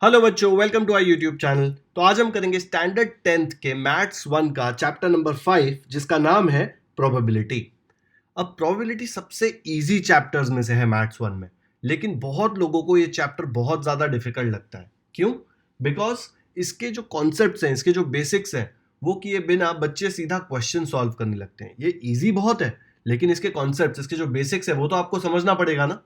Hello बच्चों, welcome to our YouTube channel. तो आज हम करेंगे स्टैंडर्ड 10th के मैथ्स 1 का चैप्टर नंबर 5 जिसका नाम है प्रोबेबिलिटी। अब प्रोबेबिलिटी सबसे इजी चैप्टर्स में से है मैथ्स 1 में, लेकिन बहुत लोगों को ये चैप्टर बहुत ज़्यादा डिफिकल्ट लगता है। क्यों? बिकॉज इसके जो कॉन्सेप्ट्स हैं, इसके जो बेसिक्स हैं, वो किए बिना बच्चे सीधा क्वेश्चन सॉल्व करने लगते हैं। ये इजी बहुत है, लेकिन इसके कॉन्सेप्ट्स, इसके जो बेसिक्स है, वो तो आपको समझना पड़ेगा ना।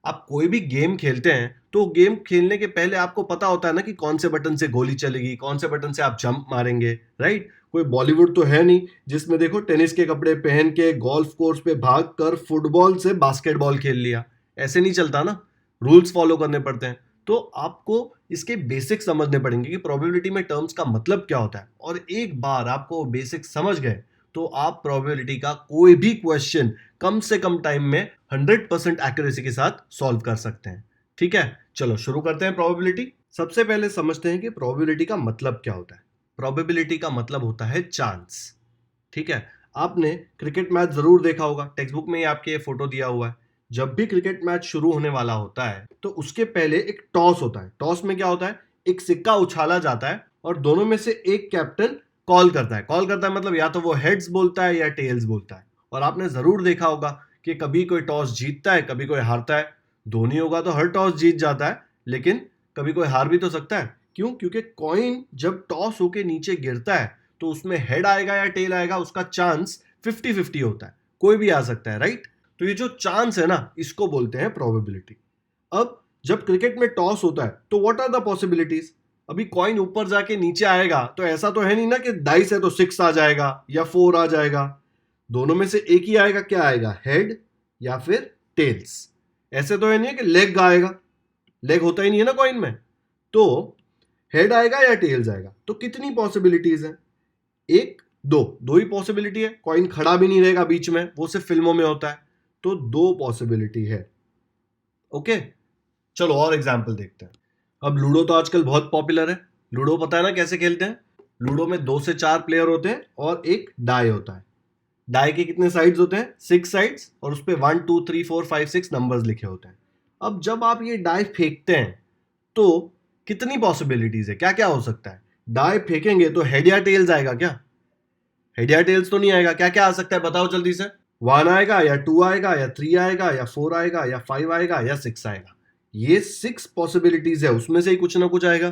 आप कोई भी गेम खेलते हैं तो गेम खेलने के पहले आपको पता होता है ना कि कौन से बटन से गोली चलेगी, कौन से बटन से आप जंप मारेंगे, राइट? कोई बॉलीवुड तो है नहीं जिसमें देखो टेनिस के कपड़े पहन के गोल्फ कोर्स पे भाग कर फुटबॉल से बास्केटबॉल खेल लिया। ऐसे नहीं चलता ना, रूल्स फॉलो करने पड़ते हैं। तो आपको इसके बेसिक समझने पड़ेंगे कि प्रोबेबिलिटी में टर्म्स का मतलब क्या होता है, और एक बार आपको बेसिक समझ गए तो आप प्रोबेबिलिटी का कोई भी क्वेश्चन कम से कम टाइम में 100% एक्यूरेसी के साथ सॉल्व कर सकते हैं। ठीक है, चलो शुरू करते हैं प्रोबेबिलिटी। सबसे पहले समझते हैं कि प्रोबेबिलिटी का मतलब क्या होता है। प्रोबेबिलिटी का मतलब होता है चांस। ठीक है, आपने क्रिकेट मैच जरूर देखा होगा, टेक्स्ट बुक में ही आपके ये फोटो दिया हुआ है। जब भी क्रिकेट मैच शुरू होने वाला होता है तो उसके पहले एक टॉस होता है। टॉस में क्या होता है, एक सिक्का उछाला जाता है और दोनों में से एक कैप्टन कॉल करता है। कॉल करता है मतलब या तो वो हेड्स बोलता है या टेल्स बोलता है। और आपने जरूर देखा होगा कि कभी कोई टॉस जीतता है, कभी कोई हारता है। धोनी होगा तो हर टॉस जीत जाता है, लेकिन कभी कोई हार भी तो सकता है। क्यों? क्योंकि कॉइन जब टॉस होके नीचे गिरता है तो उसमें हेड आएगा या टेल आएगा, उसका चांस 50-50 होता है, कोई भी आ सकता है, राइट? तो ये जो चांस है ना, इसको बोलते हैं प्रोबेबिलिटी। अब जब क्रिकेट में टॉस होता है तो व्हाट आर द पॉसिबिलिटीज? अभी कॉइन ऊपर जाके नीचे आएगा तो ऐसा तो है नहीं ना कि डाइस है तो 6 आ जाएगा या 4 आ जाएगा। दोनों में से एक ही आएगा। क्या आएगा? हेड या फिर टेल्स। ऐसे तो है नहीं है कि लेग आएगा, लेग होता ही नहीं है ना कॉइन में। तो हेड आएगा या टेल्स आएगा। तो कितनी पॉसिबिलिटीज है? एक, दो। दो ही पॉसिबिलिटी है। कॉइन खड़ा भी नहीं रहेगा बीच में, वो सिर्फ फिल्मों में होता है। तो दो पॉसिबिलिटी है। ओके, चलो और एग्जाम्पल देखते हैं। अब लूडो तो आजकल बहुत पॉपुलर है। लूडो पता है ना कैसे खेलते हैं? लूडो में 2 से 4 प्लेयर होते हैं और एक डाई होता है। डाई के कितने साइड्स होते हैं? 6 साइड्स, और उस पर 1 2 3 4 5 6 नंबर्स लिखे होते हैं। अब जब आप ये डाई फेंकते हैं तो कितनी पॉसिबिलिटीज है, क्या क्या हो सकता है? डाई फेंकेंगे तो हेड या टेल्स आएगा क्या? हेड या टेल्स तो नहीं आएगा। क्या क्या आ सकता है बताओ जल्दी से। 1 आएगा या 2 आएगा या 3 आएगा या 4 आएगा या 5 आएगा या 6 आएगा। ये 6 पॉसिबिलिटीज है, उसमें से ही कुछ ना कुछ आएगा।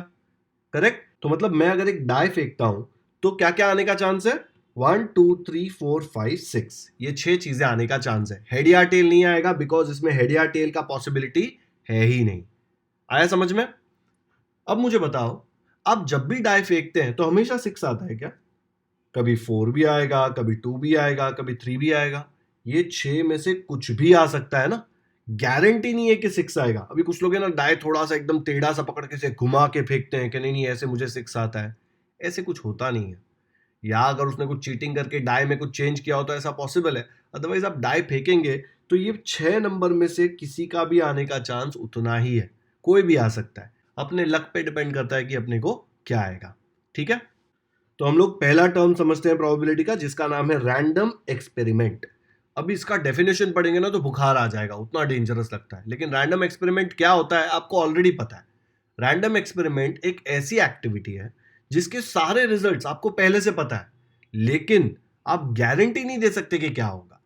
करेक्ट? तो मतलब मैं अगर एक डाई फेंकता हूं तो क्या क्या आने का चांस है? 1 2 3 4 5 6, ये 6 चीजें आने का चांस है। हेड या टेल नहीं आएगा बिकॉज इसमें हेड या टेल का पॉसिबिलिटी है ही नहीं। आया समझ में? अब मुझे बताओ, आप जब भी डाई फेंकते हैं तो हमेशा 6 आता है क्या? कभी 4 भी आएगा, कभी 2 भी आएगा, कभी 3 भी आएगा। ये 6 में से कुछ भी आ सकता है ना। गारंटी नहीं है कि 6 आएगा। अभी कुछ लोग है ना, डाई थोड़ा सा एकदम टेढ़ा सा पकड़ के से घुमा के फेंकते हैं कि नहीं नहीं ऐसे मुझे 6 आता है। ऐसे कुछ होता नहीं है। या अगर उसने कुछ चीटिंग करके डाई में कुछ चेंज किया हो तो ऐसा पॉसिबल है। अदरवाइज आप डाई फेंकेंगे तो ये 6 नंबर में से किसी का भी आने का चांस उतना ही है। कोई भी आ सकता है। अपने लक पे डिपेंड करता है कि अपने को क्या आएगा। ठीक है, तो हम लोग पहला टर्म समझते हैं प्रोबेबिलिटी का, जिसका नाम है रैंडम एक्सपेरिमेंट। अब इसका डेफिनेशन पढ़ेंगे ना तो बुखार आ जाएगा, उतना डेंजरस लगता है। लेकिन रैंडम एक्सपेरिमेंट क्या होता है आपको ऑलरेडी पता है। रैंडम एक्सपेरिमेंट एक ऐसी एक्टिविटी है जिसके सारे रिजल्ट्स आपको पहले से पता है, लेकिन आप गारंटी नहीं दे सकते कि क्या होगा।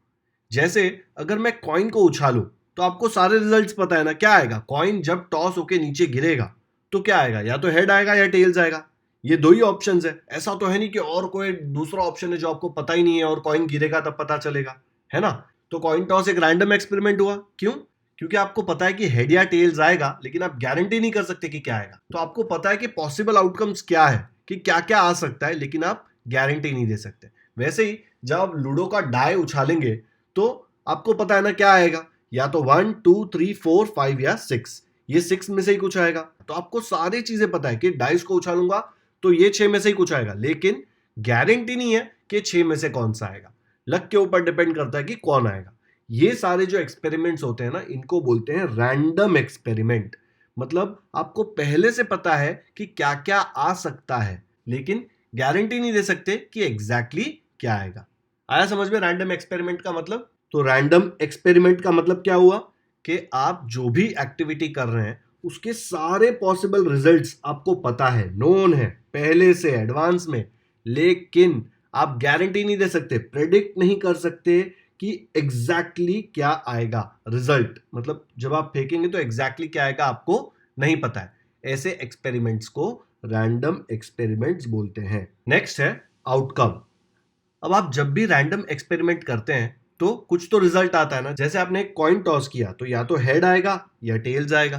जैसे अगर मैं कॉइन को उछालूं तो आपको सारे रिजल्ट्स पता है ना, क्या आएगा? कॉइन जब टॉस होके नीचे गिरेगा तो क्या आएगा? या तो हेड आएगा या टेल्स आएगा। ये दो ही ऑप्शंस है। ऐसा तो है नहीं कि और कोई दूसरा ऑप्शन है जो आपको पता ही नहीं है और कॉइन गिरेगा तब पता चलेगा, है ना? तो कॉइन टॉस एक रैंडम एक्सपेरिमेंट हुआ। क्यों? क्योंकि आपको पता है कि हेड या टेल्स आएगा, लेकिन आप गारंटी नहीं कर सकते कि क्या आएगा। तो आपको पता है कि पॉसिबल आउटकम्स क्या है, कि क्या क्या आ सकता है, लेकिन आप गारंटी नहीं दे सकते। वैसे ही जब आप लूडो का डाई उछालेंगे तो आपको पता है ना क्या आएगा? या तो 1 2 3 4 5 या 6। ये 6 में से ही कुछ आएगा। तो आपको सारी चीजें पता है कि डाइस को उछालूंगा तो ये 6 में से ही कुछ आएगा, लेकिन गारंटी नहीं है कि 6 में से कौन सा आएगा। लक के ऊपर डिपेंड करता है कि कौन आएगा। ये सारे जो एक्सपेरिमेंट्स होते हैं ना, इनको बोलते हैं रैंडम एक्सपेरिमेंट। मतलब आपको पहले से पता है कि क्या क्या आ सकता है, लेकिन गारंटी नहीं दे सकते कि एग्जैक्टली क्या आएगा। आया समझ में रैंडम एक्सपेरिमेंट का मतलब? तो रैंडम एक्सपेरिमेंट का मतलब क्या हुआ कि आप जो भी एक्टिविटी कर रहे हैं उसके सारे पॉसिबल रिजल्ट्स आपको पता है, नोन है पहले से एडवांस में, लेकिन आप गारंटी नहीं दे सकते, प्रेडिक्ट नहीं कर सकते कि एग्जैक्टली क्या आएगा रिजल्ट, मतलब जब आप फेंकेंगे तो एग्जैक्टली क्या आएगा आपको नहीं पता है। ऐसे एक्सपेरिमेंट्स को रैंडम एक्सपेरिमेंट्स बोलते हैं। नेक्स्ट है आउटकम। अब आप जब भी रैंडम एक्सपेरिमेंट करते हैं तो कुछ तो रिजल्ट आता है ना, जैसे आपने एक कॉइन टॉस किया तो या तो हेड आएगा या टेल्स आएगा,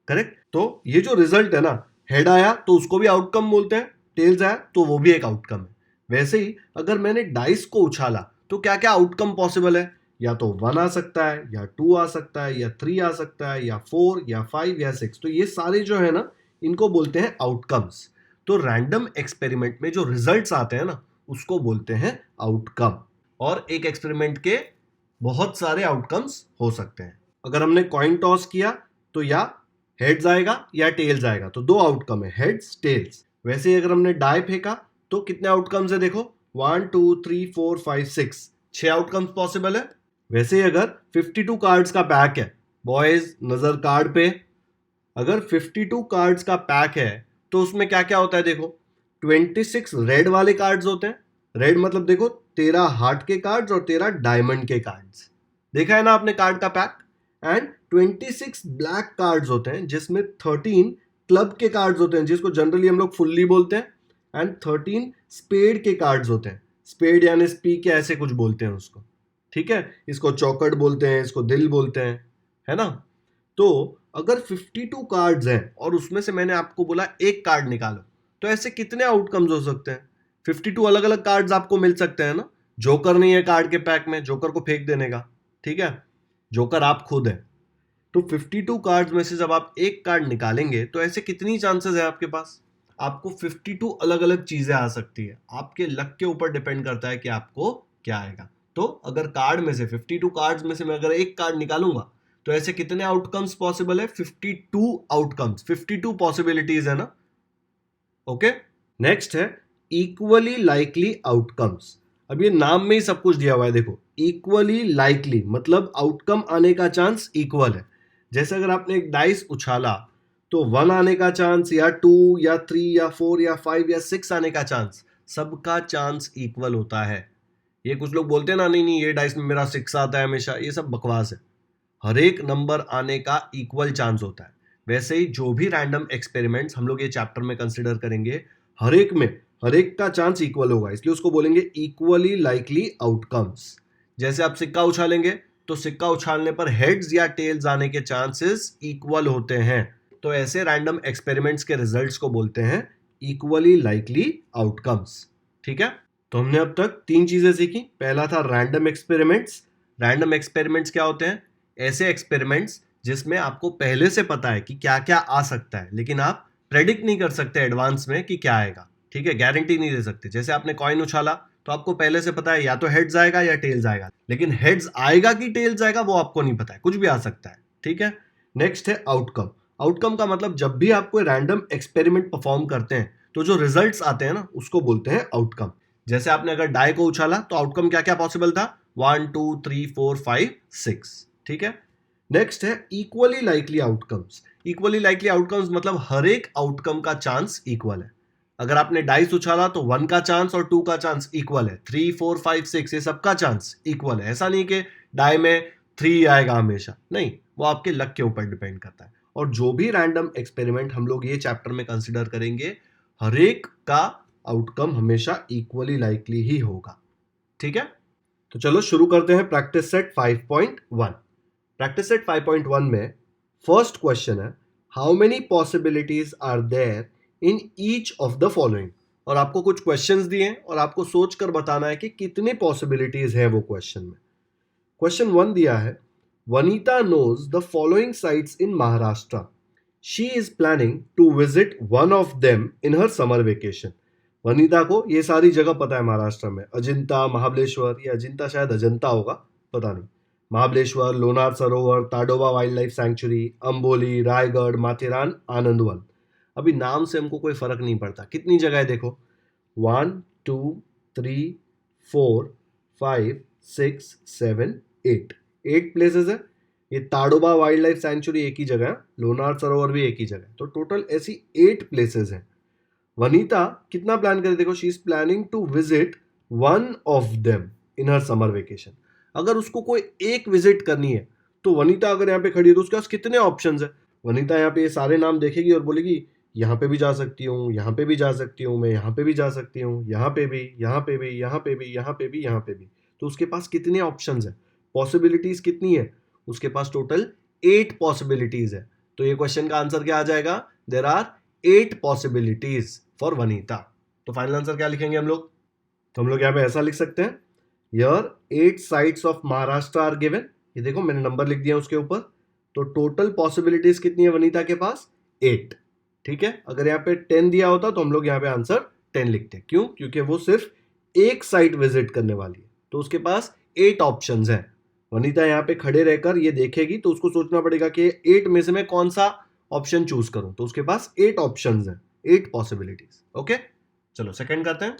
करेक्ट। तो ये जो रिजल्ट है ना, हेड आया तो उसको भी आउटकम बोलते हैं, टेल्स आया तो वो भी एक आउटकम है। वैसे ही अगर मैंने डाइस को उछाला तो क्या क्या आउटकम पॉसिबल है, या तो 1 आ सकता है, या 2 आ सकता है, या 3 आ सकता है, या 4, या 5, या 6। तो ये सारे जो है ना, इनको बोलते हैं आउटकम्स। तो रैंडम एक्सपेरिमेंट में जो रिजल्ट्स आते हैं ना, उसको बोलते हैं आउटकम। और एक एक्सपेरिमेंट के बहुत सारे आउटकम्स हो सकते हैं। अगर हमने कॉइन टॉस किया तो या हेड्स आएगा या टेल्स आएगा, तो 2 आउटकम है, हेड्स टेल्स। वैसे ही अगर हमने डाई फेंका तो कितने आउटकम्स है, देखो 1 2 3 4 5 6, 6 आउटकम्स पॉसिबल है। वैसे ही अगर 52 कार्ड्स का पैक है, बॉयज नजर कार्ड पे, अगर 52 कार्ड्स का पैक है तो उसमें क्या क्या होता है, देखो 26 रेड वाले कार्ड्स होते हैं। रेड मतलब देखो 13 हार्ट के कार्ड्स और 13 डायमंड के कार्ड्स, देखा है ना आपने कार्ड का पैक। एंड 26 ब्लैक कार्ड्स होते हैं जिसमें 13 क्लब के कार्ड्स होते हैं जिसको जनरली हम लोग फुल्ली बोलते हैं, एंड 13 स्पेड के कार्ड्स होते हैं, स्पेड यानी स्पीक या ऐसे कुछ बोलते हैं उसको, ठीक है। इसको चौकट बोलते हैं, इसको दिल बोलते हैं, है ना। तो अगर 52 कार्ड्स हैं और उसमें से मैंने आपको बोला एक कार्ड निकालो, तो ऐसे कितने आउटकम्स हो सकते हैं, 52 अलग अलग कार्ड्स आपको मिल सकते हैं ना। जोकर नहीं है कार्ड के पैक में, जोकर को फेंक देने का, ठीक है, जोकर आप खुद है। तो 52 कार्ड्स में से जब आप एक कार्ड निकालेंगे तो ऐसे कितनी चांसेस है आपके पास, आपको 52 अलग अलग चीजें आ सकती है। आपके लक के ऊपर डिपेंड करता है कि आपको क्या आएगा। तो अगर कार्ड में से 52 कार्ड्स में से मैं अगर एक कार्ड निकालूंगा तो ऐसे कितने आउटकम्स पॉसिबल है, 52 आउटकम्स, 52 पॉसिबिलिटीज है ना। ओके। नेक्स्ट है इक्वली लाइकली आउटकम्स। अब ये नाम में ही सब कुछ दिया हुआ है, देखो इक्वली लाइकली मतलब आउटकम आने का चांस इक्वल है। जैसे अगर आपने एक डाइस उछाला तो 1 आने का चांस, या 2, या 3, या 4, या 5, या 6 आने का चांस, सबका चांस इक्वल होता है। ये कुछ लोग बोलते हैं ना, नहीं नहीं ये डाइस में मेरा 6 आता है हमेशा, ये सब बकवास है। हर एक नंबर आने का इक्वल चांस होता है। वैसे ही जो भी रैंडम एक्सपेरिमेंट्स हम लोग ये चैप्टर में कंसिडर करेंगे, हर एक में हर एक का चांस इक्वल होगा, इसलिए उसको बोलेंगे इक्वली लाइकली आउटकम्स। जैसे आप सिक्का उछालेंगे तो सिक्का उछालने पर हेड्स या टेल्स आने के चांसेस इक्वल होते हैं। तो ऐसे रैंडम एक्सपेरिमेंट्स के रिजल्ट्स को बोलते हैं इक्वली लाइकली आउटकम्स, ठीक है। तो हमने अब तक 3 चीजें सीखी। पहला था रैंडम एक्सपेरिमेंट्स। रैंडम एक्सपेरिमेंट्स क्या होते हैं, ऐसे एक्सपेरिमेंट्स जिसमें आपको पहले से पता है कि क्या क्या आ सकता है, लेकिन आप प्रेडिक्ट नहीं कर सकते एडवांस में कि क्या आएगा, ठीक है, गारंटी नहीं दे सकते। जैसे आपने कॉइन उछाला तो आपको पहले से पता है या तो हेड्स आएगा या टेल्स आएगा, लेकिन हेड्स आएगा कि टेल्स आएगा वो आपको नहीं पता है, कुछ भी आ सकता है, ठीक है। नेक्स्ट है आउटकम। आउटकम का मतलब जब भी आप कोई रैंडम एक्सपेरिमेंट परफॉर्म करते हैं तो जो रिजल्ट्स आते हैं ना, उसको बोलते हैं आउटकम। जैसे आपने अगर डाई को उछाला तो आउटकम क्या क्या पॉसिबल था, 1 2 3 4 5 6, ठीक है। नेक्स्ट है equally likely outcomes. Equally likely outcomes मतलब हर एक आउटकम का चांस इक्वल है। अगर आपने डाइस उछाला तो 1 का चांस और 2 का चांस इक्वल है, 3 4 5 6 ये सबका चांस इक्वल है। ऐसा नहीं कि डाई में 3 आएगा हमेशा, नहीं, वो आपके लक के ऊपर डिपेंड करता है। और जो भी रैंडम एक्सपेरिमेंट हम लोग ये चैप्टर में कंसिडर करेंगे, हर एक का आउटकम हमेशा इक्वली लाइकली ही होगा, ठीक है। तो चलो शुरू करते हैं प्रैक्टिस सेट 5.1। प्रैक्टिस सेट 5.1 में फर्स्ट क्वेश्चन है, how many possibilities are there in each of the following. और आपको कुछ क्वेश्चंस दिए और आपको सोचकर बताना है कि कितने पॉसिबिलिटीज है वो क्वेश्चन में। क्वेश्चन 1 दिया है, Vanita knows the following sites in Maharashtra, she is planning to visit one of them in her summer vacation. Vanita को ये सारी जगह पता है महाराष्ट्र में, अजिंता, महाबलेश्वर, या अजिंता शायद अजंता होगा, पता नहीं, Mahabaleshwar, Lonar Sarovar, Tadoba wildlife sanctuary, Amboli, Raigad, Matheran, Anandwan. अभी नाम से हमको कोई फर्क नहीं पड़ता, कितनी जगह है देखो, 1 2 3 4 5 6 7 8, 8 प्लेसेस है। ये ताडोबा वाइल्ड लाइफ सेंचुरी एक ही जगह है, लोनार सरोवर भी एक ही जगह है, तो टोटल ऐसी 8 प्लेसेस हैं। वनीता कितना प्लान करे, देखो she is planning to visit one of them in her summer vacation. अगर उसको कोई एक विजिट करनी है तो वनीता अगर यहाँ पे खड़ी है तो उसके पास कितने ऑप्शंस है। वनीता यहाँ पे ये सारे नाम देखेगी और बोलेगी यहाँ पे भी जा सकती हूँ, यहाँ पे भी जा सकती हूँ, मैं यहाँ पे भी जा सकती हूँ, यहाँ पे भी, यहाँ पे भी, यहाँ पे भी, यहाँ पे भी, यहाँ पे भी। तो उसके पास कितने ऑप्शंस है, पॉसिबिलिटीज कितनी है, उसके पास टोटल 8 पॉसिबिलिटीज है। तो ये क्वेश्चन का आंसर क्या आ जाएगा, there are 8 possibilities for Vanita. तो फाइनल आंसर क्या लिखेंगे हम लोग, तो हम लोग यहाँ पे ऐसा लिख सकते हैं, here 8 sites of Maharashtra are given. ये देखो मैंने नंबर लिख दिया उसके ऊपर। तो टोटल पॉसिबिलिटीज कितनी है वनीता के पास, 8। ठीक है, अगर यहाँ पे 10 दिया होता तो हम लोग यहाँ पे आंसर 10 लिखते। क्यों, क्योंकि वो सिर्फ एक साइट विजिट करने वाली है, तो उसके पास 8 ऑप्शंस हैं। वनीता यहाँ पे खड़े रहकर ये देखेगी तो उसको सोचना पड़ेगा कि 8 में से मैं कौन सा ऑप्शन चूज करूं, तो उसके पास 8 ऑप्शंस हैं, 8 पॉसिबिलिटीज। ओके, चलो सेकंड करते हैं।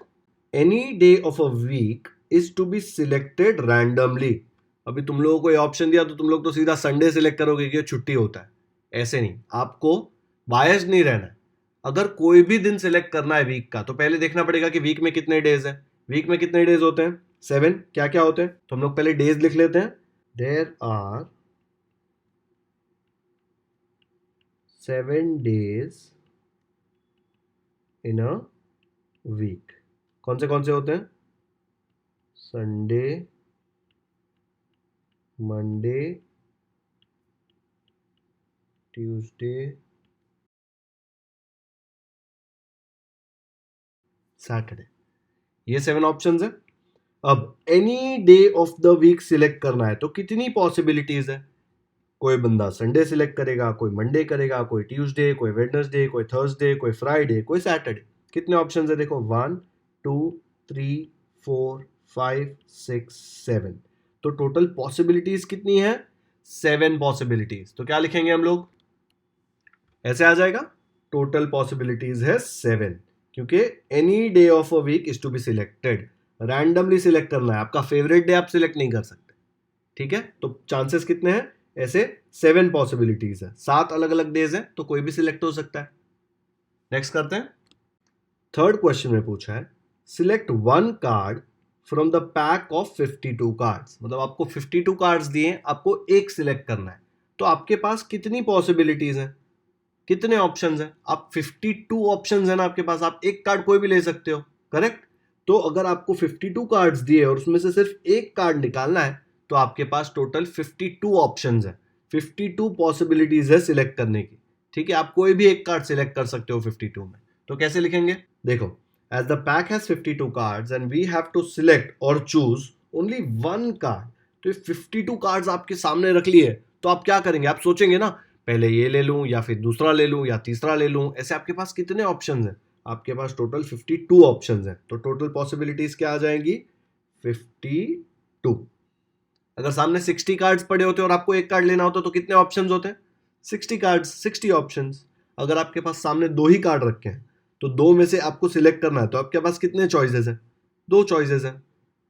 Any day of a week is to be selected randomly. अभी तुम लोगों को ये ऑप्शन दिया तो तुम लोग तो सीधा संडे सिलेक्ट करोगे कि छुट्टी होता है, ऐसे नहीं, आपको बायस नहीं रहना है। अगर कोई भी दिन सिलेक्ट करना है वीक का तो पहले देखना पड़ेगा कि वीक में कितने डेज है। वीक में कितने डेज होते हैं, 7। क्या क्या होते हैं, तो हम लोग पहले डेज लिख लेते हैं। There are 7 days in a week. कौन से होते हैं, संडे, मंडे, ट्यूसडे, सैटरडे, ये 7 ऑप्शंस है। अब any day of the week select करना है तो कितनी पॉसिबिलिटीज है, कोई बंदा संडे सिलेक्ट करेगा, कोई मंडे करेगा, कोई ट्यूसडे, कोई वेडनेसडे, कोई थर्सडे, कोई फ्राइडे, कोई सैटरडे। कितने ऑप्शंस है, देखो 1 2 3 4 5 6 7। तो टोटल पॉसिबिलिटीज कितनी है, 7 पॉसिबिलिटीज। तो क्या लिखेंगे हम लोग, ऐसे आ जाएगा, टोटल पॉसिबिलिटीज है 7, क्योंकि any day of a week is to be selected. Randomly select करना है, आपका फेवरेट डे आप सिलेक्ट नहीं कर सकते। ठीक है, तो चांसेस कितने हैं, ऐसे 7 पॉसिबिलिटीज है, 7 अलग अलग डेज है, तो कोई भी सिलेक्ट हो सकता है। नेक्स्ट करते हैं। थर्ड क्वेश्चन में पूछा है, select one card from the pack of 52 cards. मतलब आपको 52 कार्ड्स दिए, आपको एक सिलेक्ट करना है, तो आपके पास कितनी पॉसिबिलिटीज हैं, कितने ऑप्शंस हैं। आप 52 ऑप्शंस हैं ना आपके पास, आप एक कार्ड कोई भी ले सकते हो, करेक्ट। तो अगर आपको 52 कार्ड्स दिए और उसमें से सिर्फ एक कार्ड निकालना है तो आपके पास टोटल 52 ऑप्शंस है, 52 पॉसिबिलिटीज है सिलेक्ट करने की। ठीक है, आप कोई भी एक कार्ड सिलेक्ट कर सकते हो 52 में। तो कैसे लिखेंगे, देखो, as the pack has 52 cards and we have to select और चूज ओनली वन कार्ड। तो ये 52 कार्ड्स आपके सामने रख लिए, तो आप क्या करेंगे, आप सोचेंगे ना पहले ये ले लूं या फिर दूसरा ले लूं या तीसरा ले लूं। ऐसे आपके पास कितने ऑप्शंस हैं, आपके पास टोटल 52 ऑप्शंस हैं। तो टोटल पॉसिबिलिटीज क्या आ जाएंगी, 52। अगर सामने 60 कार्ड्स पड़े होते और आपको एक कार्ड लेना होता तो कितने ऑप्शंस होते हैं, 60 कार्ड्स, 60 ऑप्शंस। अगर आपके पास सामने 2 ही कार्ड रखे हैं तो 2 में से आपको सिलेक्ट करना है, तो आपके पास कितने चॉइसेस हैं, 2 चॉइसेस हैं,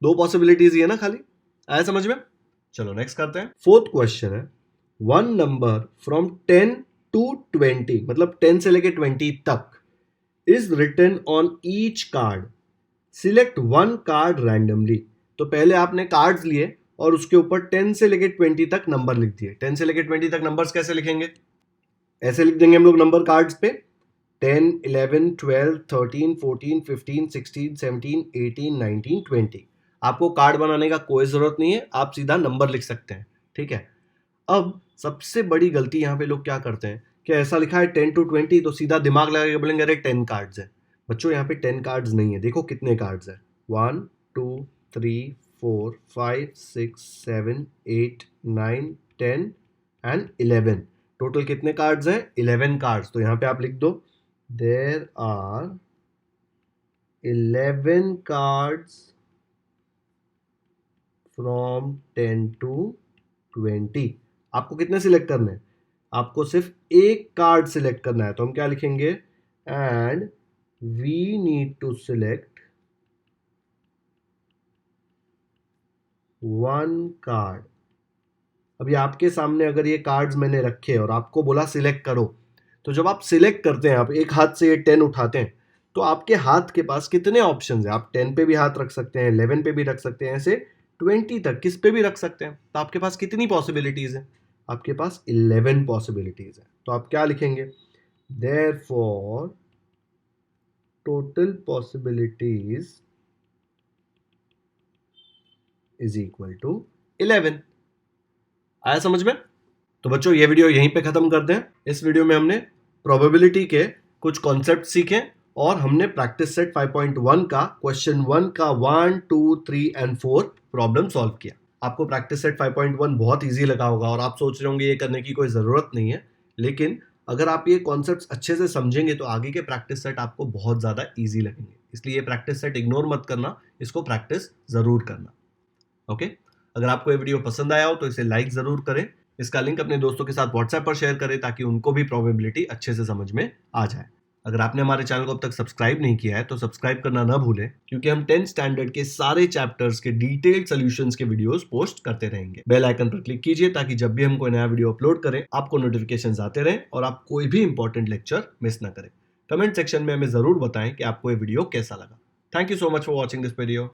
2 पॉसिबिलिटीज ही है ना खाली। आया समझ में। चलो नेक्स्ट करते हैं। फोर्थ क्वेश्चन है, वन नंबर फ्रॉम 10 टू 20, मतलब 10 से लेके 20 तक, is written on each card, select one card randomly. तो पहले आपने कार्ड्स लिए और उसके ऊपर 10 से लेके 20 तक नंबर लिख दिए। 10 से लेके 20 तक नंबर्स कैसे लिखेंगे, ऐसे लिख देंगे हम लोग नंबर कार्ड्स पे, 10 11 12 13 14 15 16 17 18 19 20। आपको कार्ड बनाने का कोई जरूरत नहीं है, आप सीधा नंबर लिख सकते हैं। ठीक है, अब सबसे बड़ी गलती यहाँ पे लोग क्या करते हैं कि ऐसा लिखा है 10 टू 20 तो सीधा दिमाग लगा के बोलेंगे अरे 10 कार्ड्स है। बच्चों यहाँ पे 10 कार्ड्स नहीं है, देखो कितने कार्ड्स है, 1 2 3 4 5 6 7 8 9 10 एंड 11। टोटल कितने कार्ड्स हैं, 11 कार्ड्स। तो यहाँ पे आप लिख दो, there are 11 cards from 10 to 20। आपको कितने सिलेक्ट करने हैं, आपको सिर्फ एक कार्ड सिलेक्ट करना है। तो हम क्या लिखेंगे, and we need to select one card अभी आपके सामने अगर ये कार्ड्स मैंने रखे और आपको बोला सिलेक्ट करो, तो जब आप सिलेक्ट करते हैं, आप एक हाथ से ये 10 उठाते हैं, तो आपके हाथ के पास कितने ऑप्शंस हैं? आप 10 पे भी हाथ रख सकते हैं, 11 पे भी रख सकते हैं, ऐसे 20 तक किस पे भी रख सकते हैं। तो आपके पास कितनी पॉसिबिलिटीज हैं? आपके पास 11 पॉसिबिलिटीज हैं। तो आप क्या लिखेंगे? Therefore, total possibilities is equal to 11। आया समझ में? तो बच्चों ये वीडियो यहीं पे खत्म करते हैं। इस वीडियो में हमने प्रोबेबिलिटी के कुछ कॉन्सेप्ट सीखे और हमने प्रैक्टिस सेट 5.1 का क्वेश्चन 1 का 1, 2, 3 एंड 4 प्रॉब्लम सॉल्व किया। आपको प्रैक्टिस सेट 5.1 बहुत इजी लगा होगा और आप सोच रहे होंगे ये करने की कोई ज़रूरत नहीं है, लेकिन अगर आप ये कॉन्सेप्ट्स अच्छे से समझेंगे तो आगे के प्रैक्टिस सेट आपको बहुत ज़्यादा ईजी लगेंगे। इसलिए ये प्रैक्टिस सेट इग्नोर मत करना, इसको प्रैक्टिस ज़रूर करना। ओके, अगर आपको ये वीडियो पसंद आया हो तो इसे लाइक ज़रूर करें। इसका लिंक अपने दोस्तों के साथ व्हाट्सएप पर शेयर करें ताकि उनको भी प्रोबेबिलिटी अच्छे से समझ में आ जाए। अगर आपने हमारे चैनल को अब तक सब्सक्राइब नहीं किया है तो सब्सक्राइब करना ना भूलें, क्योंकि हम 10th स्टैंडर्ड के सारे चैप्टर्स के डिटेल्ड सॉल्यूशंस के वीडियोस पोस्ट करते रहेंगे। बेल आइकन पर क्लिक कीजिए ताकि जब भी हम कोई नया वीडियो अपलोड करें आपको नोटिफिकेशंस आते रहें और आप कोई भी इंपॉर्टेंट लेक्चर मिस ना करें। कमेंट सेक्शन में हमें जरूर बताएं कि आपको ये वीडियो कैसा लगा। Thank you so much for watching this video.